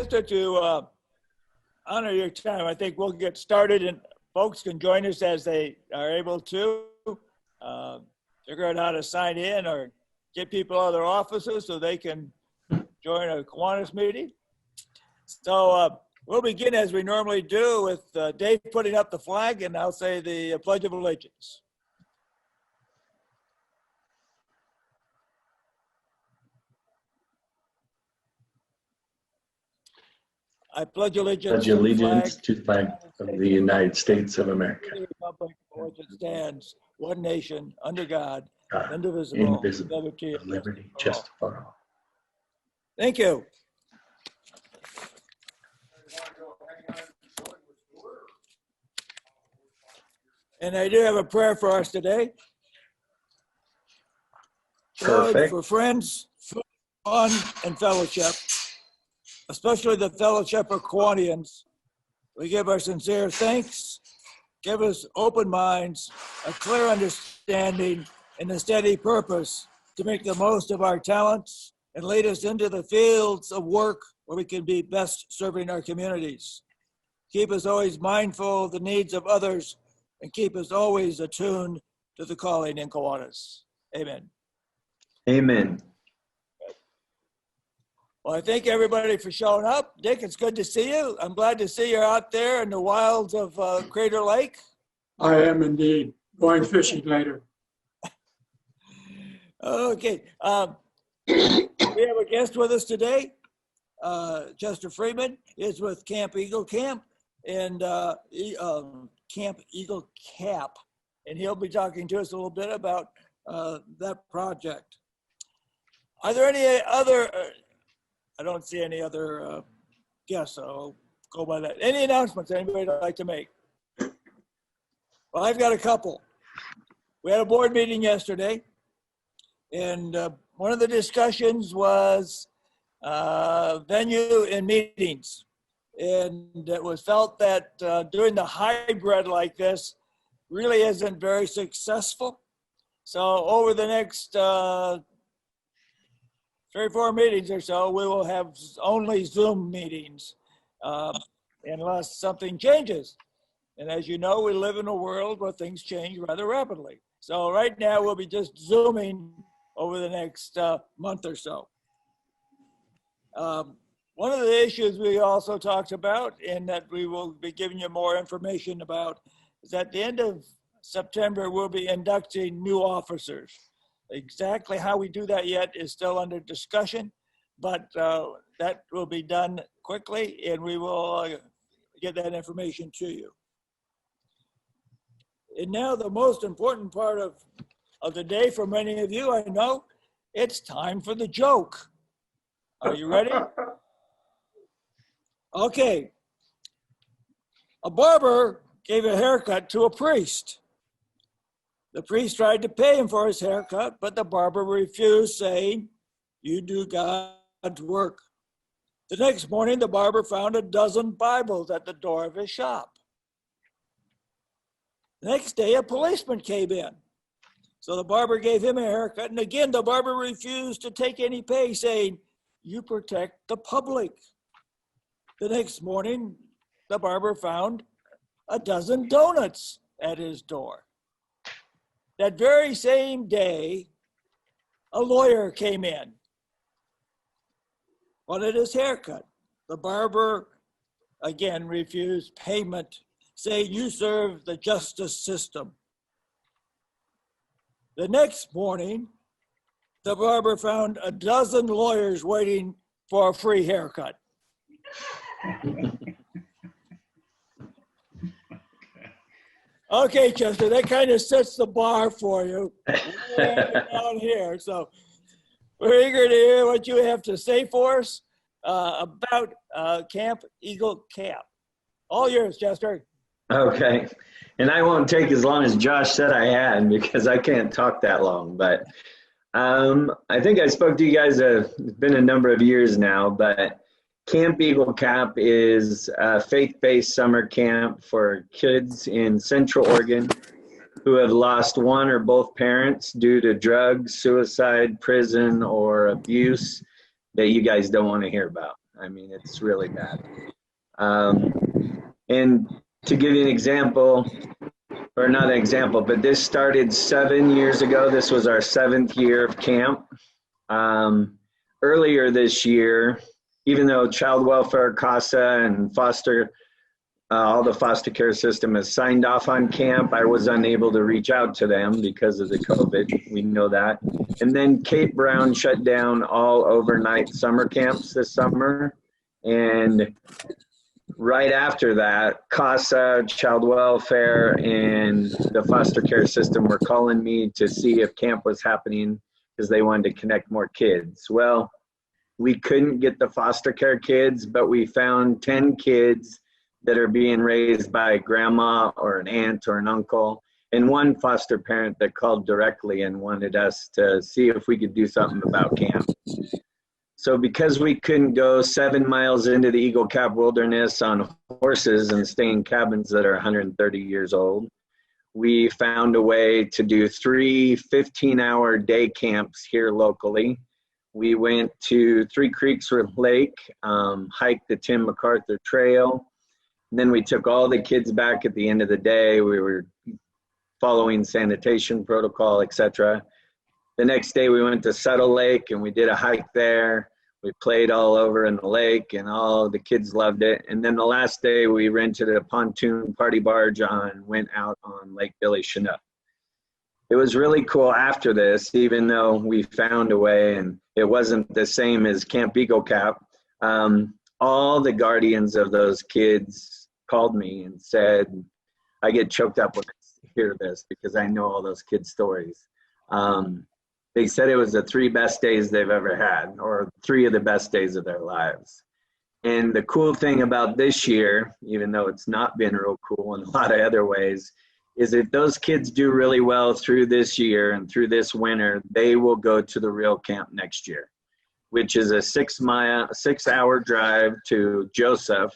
Chester, to honor your time, I think we'll get started, and folks can join us as they are able to figure out how to sign in or get people out of their offices so they can join a Kiwanis meeting. So we'll begin as we normally do with Dave putting up the flag, and I'll say the Pledge of Allegiance. I pledge allegiance, to the flag of the United States of America. The republic for which it stands, one nation, under God, God, indivisible, invisible, liberty, justice for all. Thank you. And I do have a prayer for us today. Lord, for friends, fun, and fellowship, especially the fellowship of Kiwanians, we give our sincere thanks. Give us open minds, a clear understanding, and a steady purpose to make the most of our talents and lead us into the fields of work where we can be best serving our communities. Keep us always mindful of the needs of others and keep us always attuned to the calling in Kiwanis. Amen. Amen. Well, I thank everybody for showing up. Dick, it's good to see you. I'm glad to see you're out there in the wilds of Crater Lake. I am indeed. Going fishing later. Okay. We have a guest with us today. Chester Freeman is with Camp Eagle Camp and Camp Eagle Cap, and he'll be talking to us a little bit about that project. Are there any other, I don't see any other guests, so I'll go by that. Any announcements anybody would like to make? Well, I've got a couple. We had a board meeting yesterday, and one of the discussions was venue and meetings. And it was felt that doing the hybrid like this really isn't very successful. So over the next 3 or 4 meetings or so, we will have only Zoom meetings unless something changes. And as you know, we live in a world where things change rather rapidly. So right now we'll be just Zooming over the next month or so. One of the issues we also talked about, and that we will be giving you more information about, is at the end of September, we'll be inducting new officers. Exactly how we do that yet is still under discussion, but that will be done quickly, and we will get that information to you. And now the most important part of the day for many of you, I know, it's time for the joke. Are you ready? Okay. A barber gave a haircut to a priest. The priest tried to pay him for his haircut, but the barber refused, saying, "You do God's work." The next morning, the barber found a dozen Bibles at the door of his shop. The next day, a policeman came in. So the barber gave him a haircut, and again, the barber refused to take any pay, saying, "You protect the public." The next morning, the barber found a dozen donuts at his door. That very same day, a lawyer came in, wanted his haircut. The barber, again, refused payment, saying, "You serve the justice system." The next morning, the barber found a dozen lawyers waiting for a free haircut. Okay, Chester, that kind of sets the bar for you. We're down here, so we're eager to hear what you have to say for us about Camp Eagle Cap. All yours, Chester. Okay. And I won't take as long as Josh said I had because I can't talk that long. But I think I spoke to you guys, it's been a number of years now, but Camp Eagle Cap is a faith-based summer camp for kids in Central Oregon who have lost one or both parents due to drugs, suicide, prison, or abuse that you guys don't want to hear about. I mean, it's really bad. And to give you an example, or not an example, but this started 7 years ago. This was our 7th year of camp. Earlier this year, even though child welfare, CASA, and foster, all the foster care system has signed off on camp, I was unable to reach out to them because of the COVID. We know that. And then Kate Brown shut down all overnight summer camps this summer. And right after that, CASA, child welfare, and the foster care system were calling me to see if camp was happening because they wanted to connect more kids. Well, we couldn't get the foster care kids, but we found 10 kids that are being raised by grandma or an aunt or an uncle, and one foster parent that called directly and wanted us to see if we could do something about camp. So because we couldn't go 7 miles into the Eagle Cap Wilderness on horses and stay in cabins that are 130 years old, we found a way to do 3 15-hour day camps here locally. We went to Three Creeks Lake, hiked the Tim MacArthur Trail. And then we took all the kids back at the end of the day. We were following sanitation protocol, etc. The next day we went to Settle Lake and we did a hike there. We played all over in the lake and all the kids loved it. And then the last day we rented a pontoon party barge and went out on Lake Billy Chinook. It was really cool after this, even though we found a way and it wasn't the same as Camp Eagle Cap. All the guardians of those kids called me and said, I get choked up when I hear this because I know all those kids' stories. They said it was the 3 best days they've ever had, or 3 of the best days of their lives. And the cool thing about this year, even though it's not been real cool in a lot of other ways, is if those kids do really well through this year and through this winter, they will go to the real camp next year, which is a 6-hour drive to Joseph,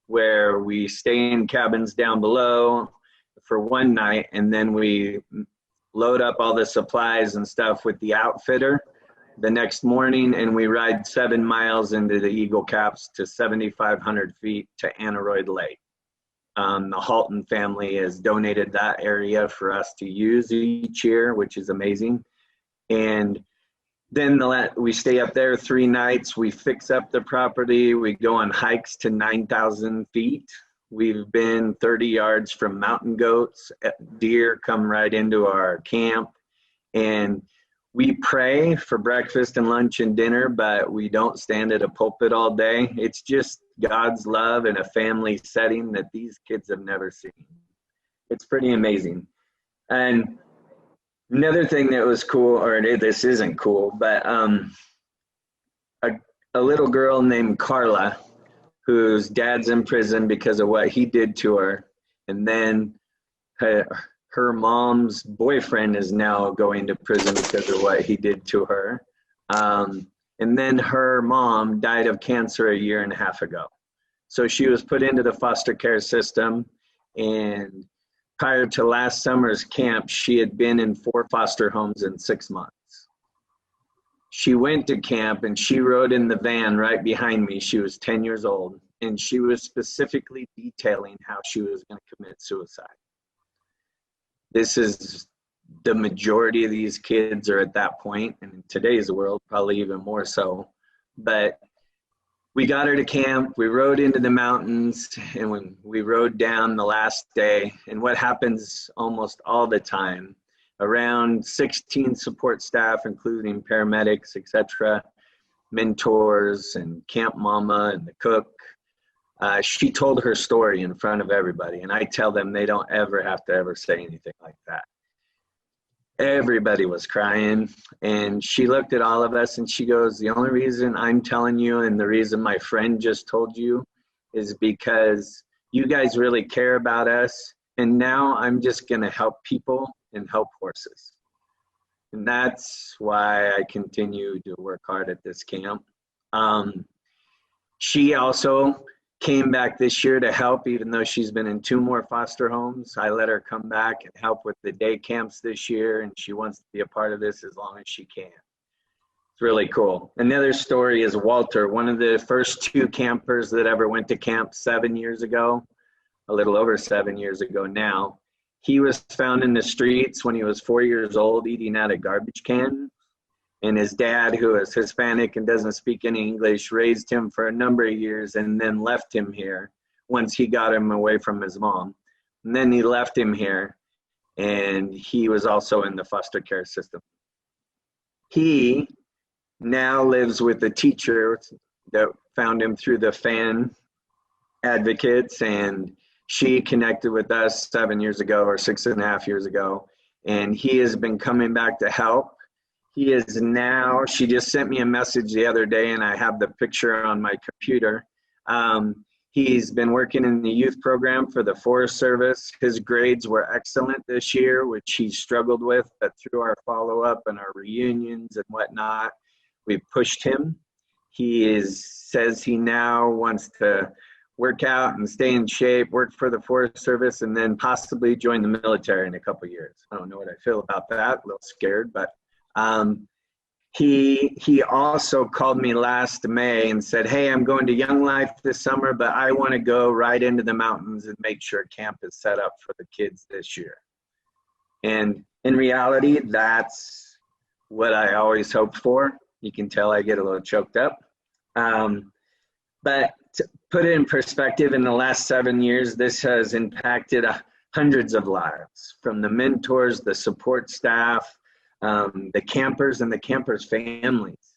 where we stay in cabins down below for one night, and then we load up all the supplies and stuff with the outfitter the next morning, and we ride 7 miles into the Eagle Caps to 7,500 feet to Aneroid Lake. The Halton family has donated that area for us to use each year, which is amazing. And then we stay up there 3 nights. We fix up the property. We go on hikes to 9,000 feet. We've been 30 yards from mountain goats. Deer come right into our camp. And we pray for breakfast and lunch and dinner, but we don't stand at a pulpit all day. It's just God's love in a family setting that these kids have never seen. It's pretty amazing. And another thing that was cool, or this isn't cool, but a little girl named Carla, whose dad's in prison because of what he did to her. And then her mom's boyfriend is now going to prison because of what he did to her. And then her mom died of cancer a 1.5 years ago. So she was put into the foster care system. And prior to last summer's camp, she had been in 4 foster homes in 6 months. She went to camp and she rode in the van right behind me. She was 10 years old, and she was specifically detailing how she was going to commit suicide. This is the majority of these kids are at that point, and in today's world, probably even more so. But we got her to camp, we rode into the mountains, and when we rode down the last day, and what happens almost all the time, around 16 support staff, including paramedics, etc., mentors, and camp mama, and the cook. She told her story in front of everybody, and I tell them they don't ever have to ever say anything like that. Everybody was crying, and she looked at all of us and she goes, the only reason I'm telling you and the reason my friend just told you is because you guys really care about us, and now I'm just going to help people and help horses. And that's why I continue to work hard at this camp. She also came back this year to help, even though she's been in 2 more foster homes. I let her come back and help with the day camps this year, and she wants to be a part of this as long as she can. It's really cool. Another story is Walter, one of the first 2 campers that ever went to camp 7 years ago, a little over 7 years ago now. He was found in the streets when he was 4 years old eating out of garbage cans. And his dad, who is Hispanic and doesn't speak any English, raised him for a number of years and then left him here once he got him away from his mom. And then he left him here, and he was also in the foster care system. He now lives with a teacher that found him through the fan advocates, and she connected with us 7 years ago or 6.5 years ago, and he has been coming back to help. He is now, she just sent me a message the other day, and I have the picture on my computer. He's been working in the youth program for the Forest Service. His grades were excellent this year, which he struggled with, but through our follow-up and our reunions and whatnot, we pushed him. Says he now wants to work out and stay in shape, work for the Forest Service, and then possibly join the military in a couple of years. I don't know what I feel about that, a little scared, but he also called me last May and said, hey, I'm going to Young Life this summer, but I want to go right into the mountains and make sure camp is set up for the kids this year. And in reality, that's what I always hoped for. You can tell I get a little choked up. But to put it in perspective, in the last 7 years, this has impacted hundreds of lives, from the mentors, the support staff, the campers and the campers' families.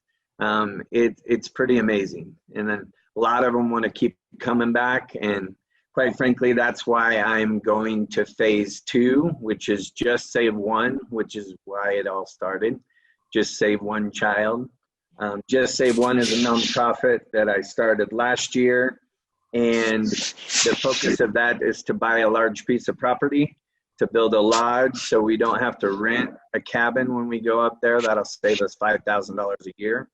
It's pretty amazing. And then a lot of them want to keep coming back. And quite frankly, that's why I'm going to phase 2, which is Just Save One, which is why it all started. Just Save One Child. Just Save One is a nonprofit that I started last year. And the focus of that is to buy a large piece of property, to build a lodge so we don't have to rent a cabin when we go up there. That'll save us $5,000 a year.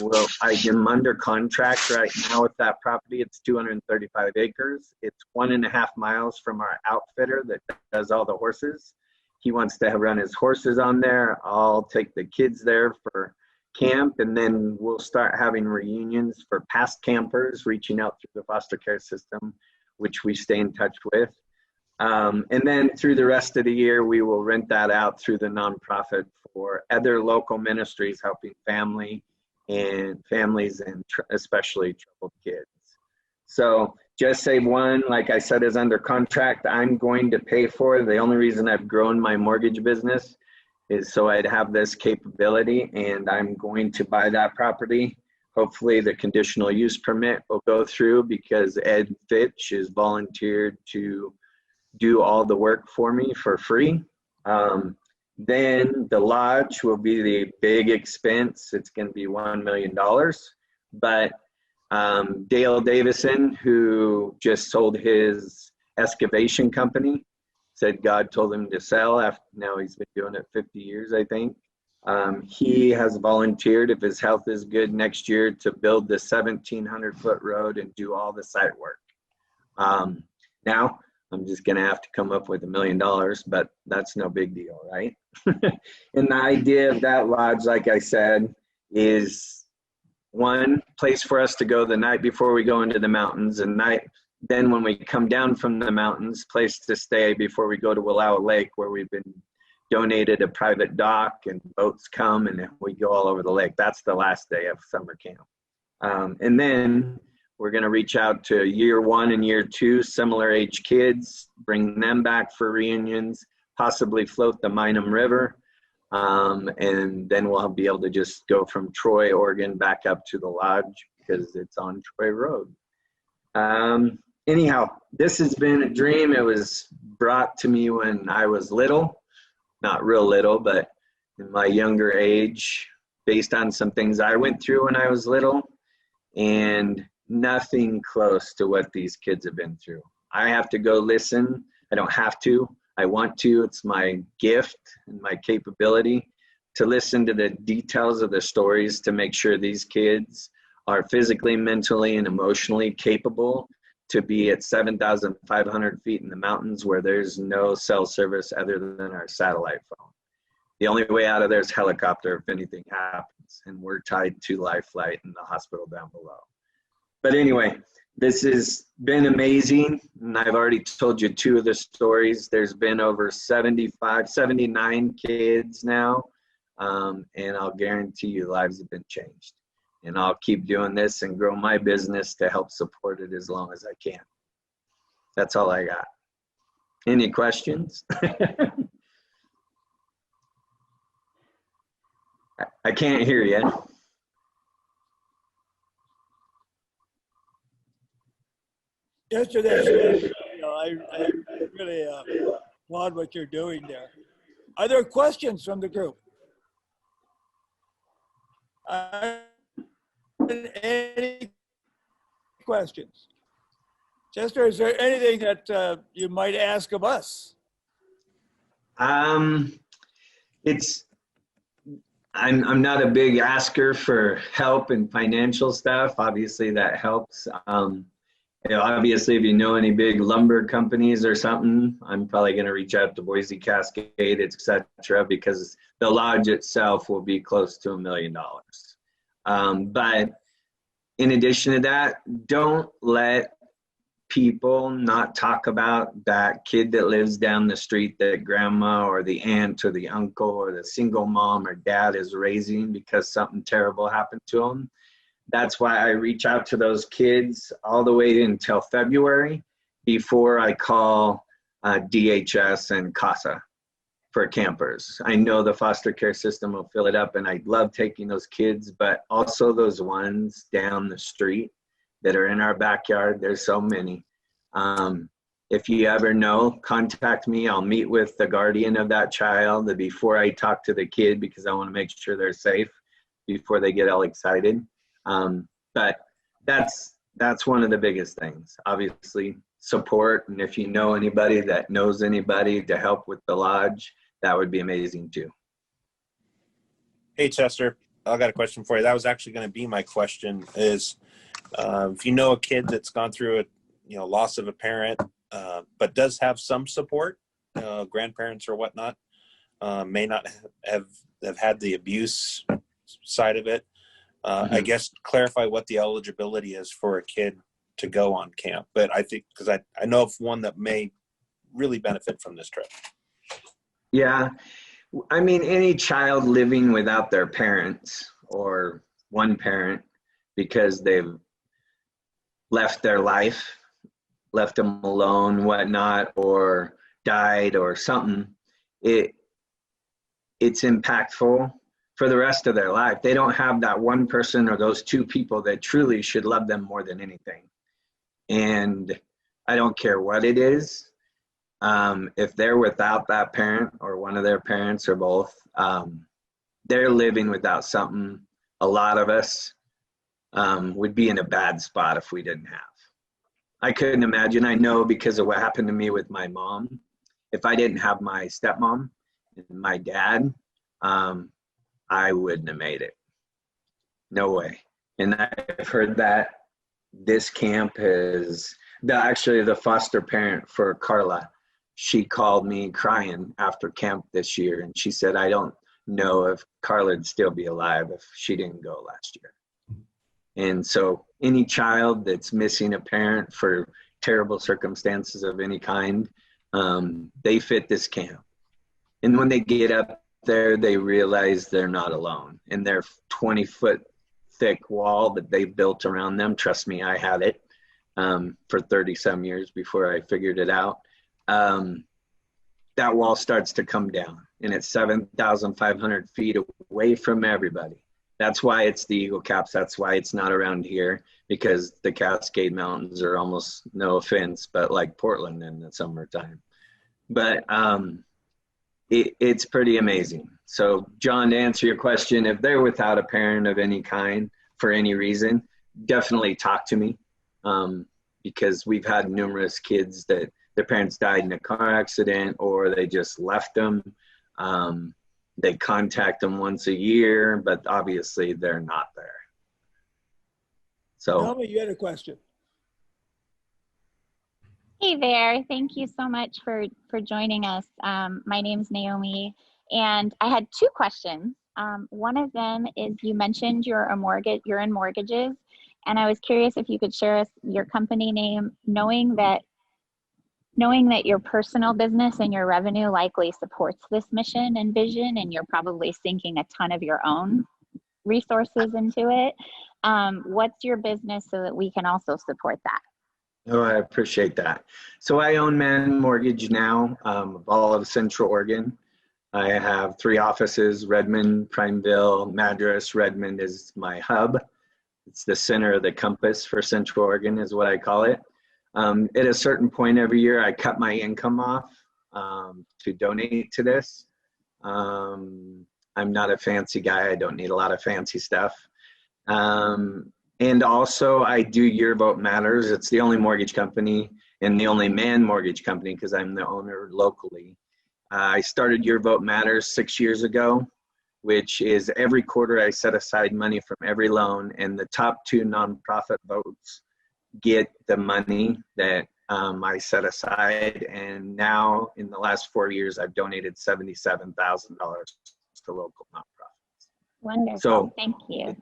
Well, I am under contract right now with that property. It's 235 acres. It's 1.5 miles from our outfitter that does all the horses. He wants to run his horses on there. I'll take the kids there for camp, and then we'll start having reunions for past campers reaching out through the foster care system, which we stay in touch with. And then through the rest of the year, we will rent that out through the nonprofit for other local ministries helping families and especially troubled kids. So Just Save One, like I said, is under contract. I'm going to pay for it. The only reason I've grown my mortgage business is so I'd have this capability, and I'm going to buy that property. Hopefully the conditional use permit will go through because Ed Fitch is volunteered to do all the work for me for free. Then the lodge will be the big expense. It's going to be $1 million. But Dale Davison, who just sold his excavation company, said God told him to sell. Now he's been doing it 50 years, I think. He has volunteered, if his health is good, next year to build the 1,700-foot road and do all the site work. Now, I'm just going to have to come up with $1 million, but that's no big deal, right? And the idea of that lodge, like I said, is one place for us to go the night before we go into the mountains, and then when we come down from the mountains, place to stay before we go to Wallowa Lake, where we've been donated a private dock and boats come and we go all over the lake. That's the last day of summer camp. And then we're going to reach out to year 1 and year 2, similar age kids, bring them back for reunions, possibly float the Minam River. And then we'll be able to just go from Troy, Oregon, back up to the lodge because it's on Troy Road. Anyhow, this has been a dream. It was brought to me when I was little, not real little, but in my younger age, based on some things I went through when I was little, and nothing close to what these kids have been through. I have to go listen. I don't have to. I want to. It's my gift and my capability to listen to the details of the stories to make sure these kids are physically, mentally, and emotionally capable to be at 7,500 feet in the mountains where there's no cell service other than our satellite phone. The only way out of there is helicopter if anything happens, and we're tied to life flight in the hospital down below. But anyway, this has been amazing, and I've already told you 2 of the stories. There's been over 79 kids now, and I'll guarantee you lives have been changed. And I'll keep doing this and grow my business to help support it as long as I can. That's all I got. Any questions? I can't hear you. Yesterday, I really applaud what you're doing there. Are there questions from the group? Any questions? Chester, is there anything that you might ask of us? I'm not a big asker for help and financial stuff. Obviously that helps. Obviously if you know any big lumber companies or something, I'm probably going to reach out to Boise Cascade, etc., because the lodge itself will be close to $1 million. But in addition to that, don't let people not talk about that kid that lives down the street that grandma or the aunt or the uncle or the single mom or dad is raising because something terrible happened to them. That's why I reach out to those kids all the way until February before I call DHS and CASA for campers. I know the foster care system will fill it up, and I love taking those kids, but also those ones down the street that are in our backyard. There's so many. If you ever know, contact me. I'll meet with the guardian of that child before I talk to the kid, because I want to make sure they're safe before they get all excited. But that's one of the biggest things. Obviously, support, and if you know anybody that knows anybody to help with the lodge, that would be amazing too. Hey, Chester, I got a question for you. That was actually going to be my question is, if you know a kid that's gone through a loss of a parent, but does have some support, grandparents or whatnot, may not have had the abuse side of it. I guess clarify what the eligibility is for a kid to go on camp. But I think, because I know of one that may really benefit from this trip. Yeah. I mean, any child living without their parents or one parent because they've left their life, left them alone, whatnot, or died or something, it's impactful for the rest of their life. They don't have that one person or those 2 people that truly should love them more than anything. And I don't care what it is. If they're without that parent or one of their parents or both, they're living without something a lot of us would be in a bad spot if we didn't have. I couldn't imagine. I know because of what happened to me with my mom. If I didn't have my stepmom and my dad, I wouldn't have made it. No way. And I've heard that this camp is actually the foster parent for Carla. She called me crying after camp this year, and she said, I don't know if Carla would still be alive if she didn't go last year. And so any child that's missing a parent for terrible circumstances of any kind, they fit this camp. And when they get up there, they realize they're not alone. And their 20-foot thick wall that they built around them, trust me, I had it for 30-some years before I figured it out. That wall starts to come down, and it's 7,500 feet away from everybody. That's why it's the Eagle Caps. That's why it's not around here, because the Cascade Mountains are almost, no offense, but like Portland in the summertime. But it's pretty amazing. So, John, to answer your question, if they're without a parent of any kind for any reason, definitely talk to me, because we've had numerous kids that their parents died in a car accident or they just left them. They contact them once a year, but obviously they're not there. So, Naomi, you had a question. Hey there. Thank you so much for joining us. My name's Naomi, And I had two questions. One of them is you mentioned you're in mortgages, and I was curious if you could share us your company name, knowing that your personal business and your revenue likely supports this mission and vision, and you're probably sinking a ton of your own resources into it. What's your business so that we can also support that? Oh, I appreciate that. So I own Man Mortgage now, of all of Central Oregon. I have 3 offices: Redmond, Prineville, Madras. Redmond is my hub. It's the center of the compass for Central Oregon is what I call it. At a certain point every year, I cut my income off to donate to this. I'm not a fancy guy. I don't need a lot of fancy stuff. And also I do Your Vote Matters. It's the only mortgage company and the only Man mortgage company because I'm the owner locally. I started Your Vote Matters 6 years ago, which is every quarter I set aside money from every loan, and the top 2 nonprofit votes get the money that I set aside. And now in the last 4 years, I've donated $77,000 to local nonprofits. Wonderful. So thank you.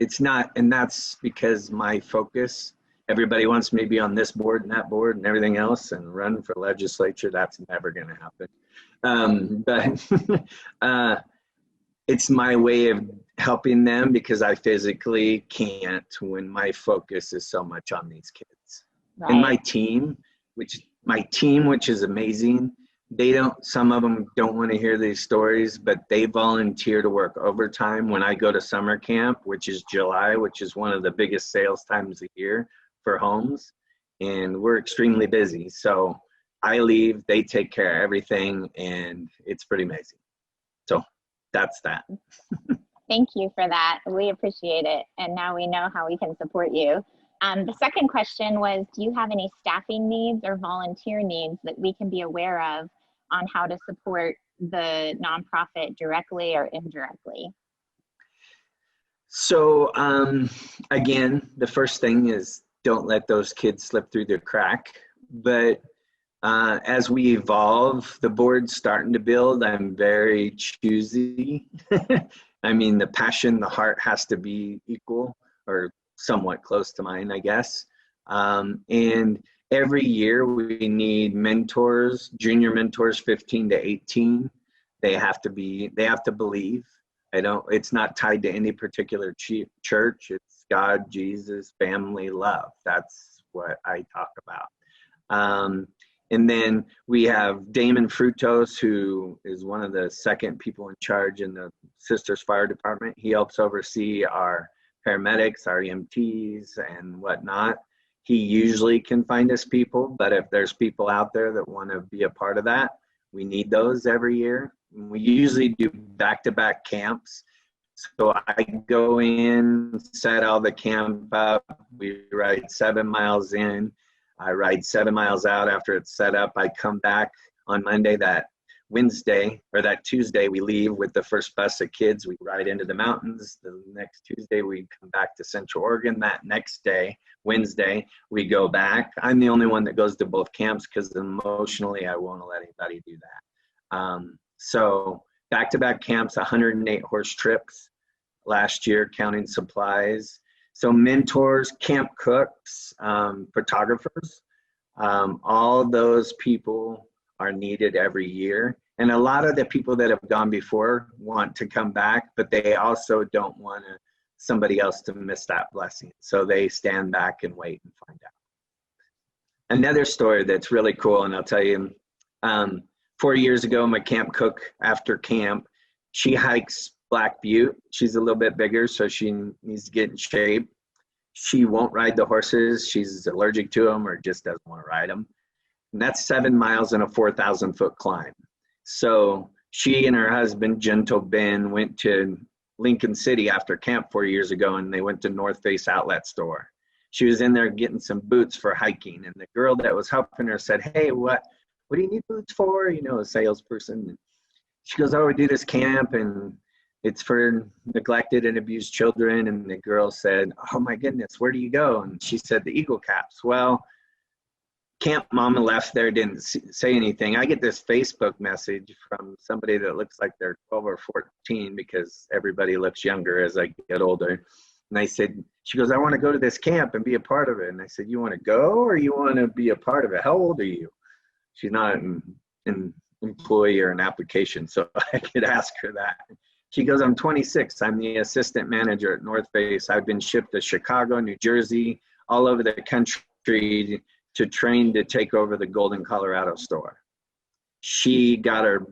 It's not, and that's because my focus, everybody wants me to be on this board and that board and everything else and run for legislature. That's never going to happen. But it's my way of helping them because I physically can't when my focus is so much on these kids. Right. And my team, which is amazing. Some of them don't want to hear these stories, but they volunteer to work overtime when I go to summer camp, which is July, which is one of the biggest sales times a year for homes. And we're extremely busy. So I leave, they take care of everything, and it's pretty amazing. So that's that. Thank you for that. We appreciate it. And now we know how we can support you. The second question was, do you have any staffing needs or volunteer needs that we can be aware of on how to support the nonprofit directly or indirectly? So again, the first thing is don't let those kids slip through the crack. But as we evolve, the board's starting to build. I'm very choosy. I mean, the passion, the heart has to be equal or somewhat close to mine, I guess. And every year we need mentors, junior mentors, 15 to 18. They have to believe. It's not tied to any particular church. It's God, Jesus, family, love. That's what I talk about. And then we have Damon Frutos, who is one of the second people in charge in the Sisters Fire Department. He helps oversee our paramedics, our EMTs, and whatnot. He usually can find us people, but if there's people out there that want to be a part of that, we need those every year. We usually do back-to-back camps. So I go in, set all the camp up. We ride 7 miles in. I ride 7 miles out after it's set up. I come back on Monday. That Wednesday or that Tuesday, we leave with the first bus of kids. We ride into the mountains. The next Tuesday, we come back to Central Oregon. That next day, Wednesday, we go back. I'm the only one that goes to both camps because emotionally, I won't let anybody do that. So back-to-back camps, 108 horse trips last year, counting supplies. So mentors, camp cooks, photographers, all those people are needed every year. And a lot of the people that have gone before want to come back, but they also don't want somebody else to miss that blessing. So they stand back and wait and find out. Another story that's really cool, and I'll tell you, 4 years ago, my camp cook after camp, she hikes Black Butte. She's a little bit bigger, so she needs to get in shape. She won't ride the horses. She's allergic to them or just doesn't want to ride them. And that's 7 miles and a 4,000-foot climb. So she and her husband, Gentle Ben, went to Lincoln City after camp 4 years ago, and they went to North Face Outlet Store. She was in there getting some boots for hiking, and the girl that was helping her said, "Hey, what do you need boots for?" You know, a salesperson. She goes, "Oh, we do this camp, and it's for neglected and abused children." And the girl said, "Oh my goodness, where do you go?" And she said, "The Eagle Caps." Well, camp mama left there, didn't say anything. I get this Facebook message from somebody that looks like they're 12 or 14 because everybody looks younger as I get older. And I said, she goes, I want to go to this camp and be a part of it. And I said, you want to go or you want to be a part of it? How old are you? She's not an employee or an application, so I could ask her that. She goes, I'm 26. I'm the assistant manager at North Face. I've been shipped to Chicago, New Jersey, all over the country to train to take over the Golden, Colorado store. She got her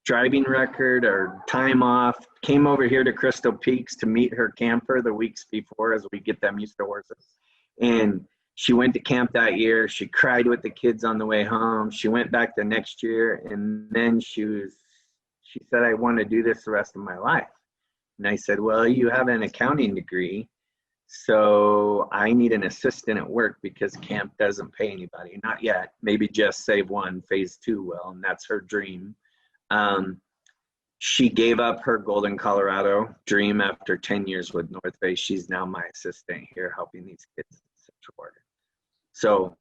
driving record or time off, came over here to Crystal Peaks to meet her camper the weeks before as we get them used to horses. And she went to camp that year. She cried with the kids on the way home. She went back the next year, and then she said, I want to do this the rest of my life. And I said, well, you have an accounting degree, so I need an assistant at work because camp doesn't pay anybody. Not yet. Maybe just Save One, phase 2 will, and that's her dream. She gave up her Golden, Colorado dream after 10 years with North Face. She's now my assistant here helping these kids in Central Oregon. So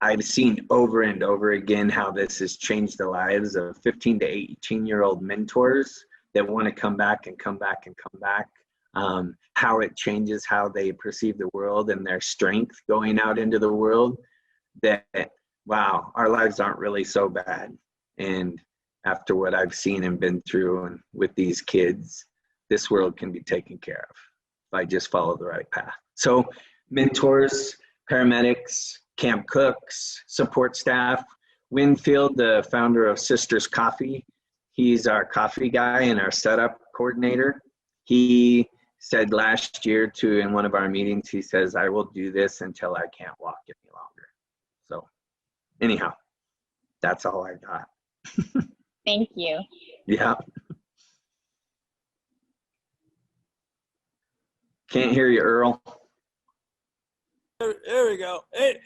I've seen over and over again how this has changed the lives of 15 to 18-year-old mentors that want to come back and come back and come back. How it changes how they perceive the world and their strength going out into the world, that, wow, our lives aren't really so bad. And after what I've seen and been through and with these kids, this world can be taken care of if I just follow the right path. So mentors, paramedics, camp cooks, support staff. Winfield, the founder of Sisters Coffee, he's our coffee guy and our setup coordinator. He said last year in one of our meetings, he says, I will do this until I can't walk any longer. So anyhow, that's all I got. Thank you. Yeah. Can't hear you, Earl. There we go. Hey,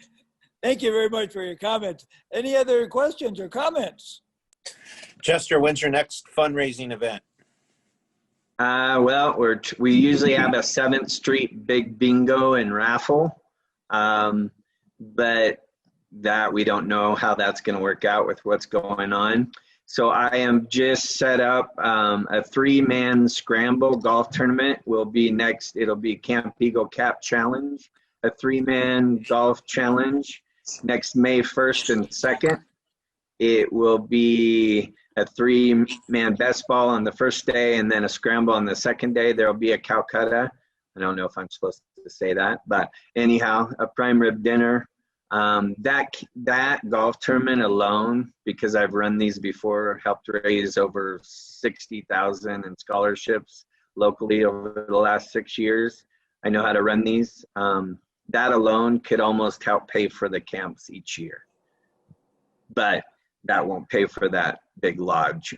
thank you very much for your comments. Any other questions or comments? Chester, when's your next fundraising event? Well, we usually have a 7th Street big bingo and raffle, but that we don't know how that's going to work out with what's going on. So I am just set up a 3-man scramble golf tournament will be next. It'll be Camp Eagle Cap Challenge, a 3-man golf challenge next May 1st and 2nd. It will be a 3-man best ball on the first day and then a scramble on the second day. There'll be a Calcutta. I don't know if I'm supposed to say that, but anyhow, a prime rib dinner. That golf tournament alone, because I've run these before, helped raise over $60,000 in scholarships locally over the last 6 years. I know how to run these. That alone could almost help pay for the camps each year, but that won't pay for that big lodge.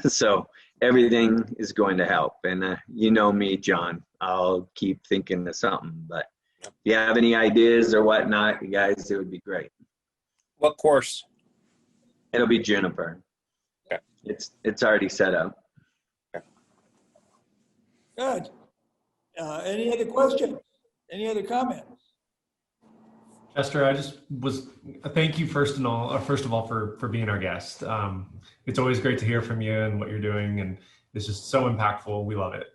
So everything is going to help. And you know me, John, I'll keep thinking of something, but if you have any ideas or whatnot, you guys, it would be great. What course? It'll be Juniper. Okay. It's already set up. Okay. Good. Any other questions? Any other comments? Chester, thank you first of all for being our guest. It's always great to hear from you and what you're doing, and it's just so impactful. We love it.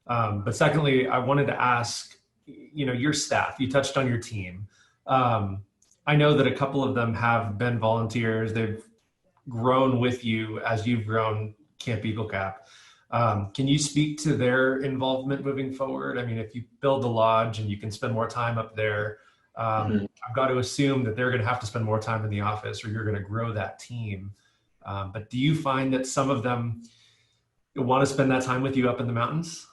But secondly, I wanted to ask, your staff, you touched on your team. I know that a couple of them have been volunteers. They've grown with you as you've grown Camp Eagle Cap. Can you speak to their involvement moving forward? I mean, if you build the lodge and you can spend more time up there, I've got to assume that they're going to have to spend more time in the office or you're going to grow that team. But do you find that some of them want to spend that time with you up in the mountains?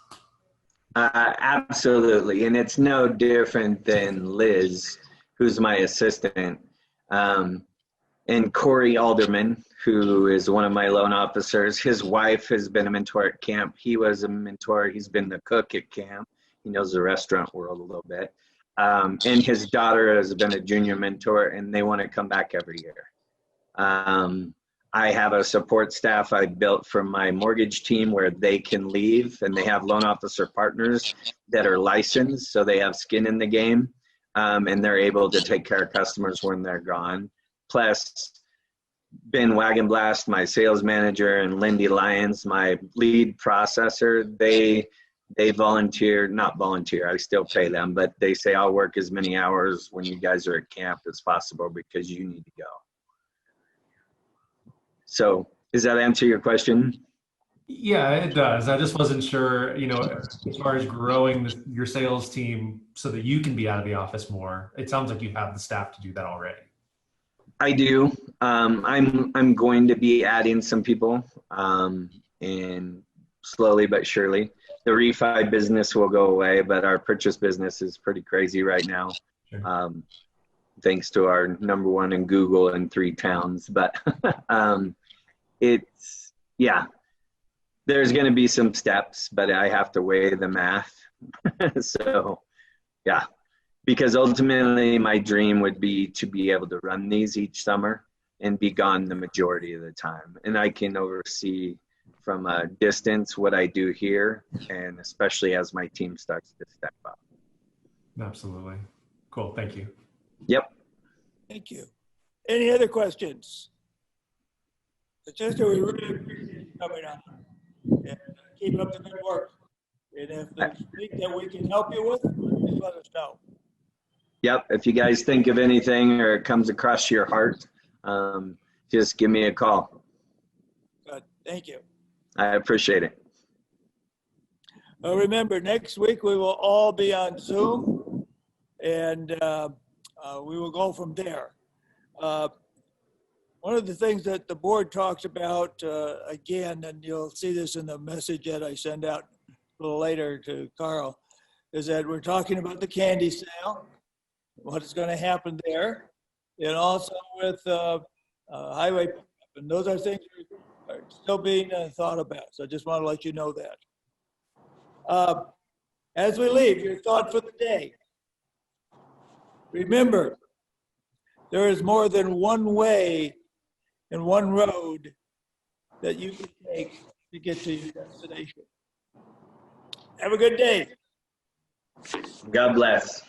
Absolutely. And it's no different than Liz, who's my assistant, and Corey Alderman, who is one of my loan officers. His wife has been a mentor at camp. He was a mentor. He's been the cook at camp. He knows the restaurant world a little bit. And his daughter has been a junior mentor, and they want to come back every year. I have a support staff I built for my mortgage team where they can leave, and they have loan officer partners that are licensed, so they have skin in the game, and they're able to take care of customers when they're gone. plus Ben Wagonblast, my sales manager, and Lindy Lyons, my lead processor, they not volunteer, I still pay them, but they say I'll work as many hours when you guys are at camp as possible because you need to go. So does that answer your question? Yeah, it does. I just wasn't sure, as far as growing your sales team so that you can be out of the office more. It sounds like you have the staff to do that already. I do. I'm going to be adding some people, and slowly but surely. The refi business will go away, but our purchase business is pretty crazy right now. Sure. Thanks to our number one in Google in 3 towns. But there's going to be some steps, but I have to weigh the math. So, yeah, because ultimately my dream would be to be able to run these each summer and be gone the majority of the time. And I can oversee from a distance what I do here, and especially as my team starts to step up. Absolutely. Cool. Thank you. Yep. Thank you. Any other questions? Chester, we really appreciate you coming on. And keep up the good work. And if there's anything that we can help you with, please let us know. Yep. If you guys think of anything or it comes across your heart, just give me a call. Good. Thank you. I appreciate it. Remember, next week we will all be on Zoom, and we will go from there. One of the things that the board talks about, again, and you'll see this in the message that I send out a little later to Carl, is that we're talking about the candy sale, what is going to happen there, and also with highway pickup. And those are things that are still being thought about. So I just want to let you know that. As we leave, your thought for the day. Remember, there is more than one way and one road that you can take to get to your destination. Have a good day. God bless.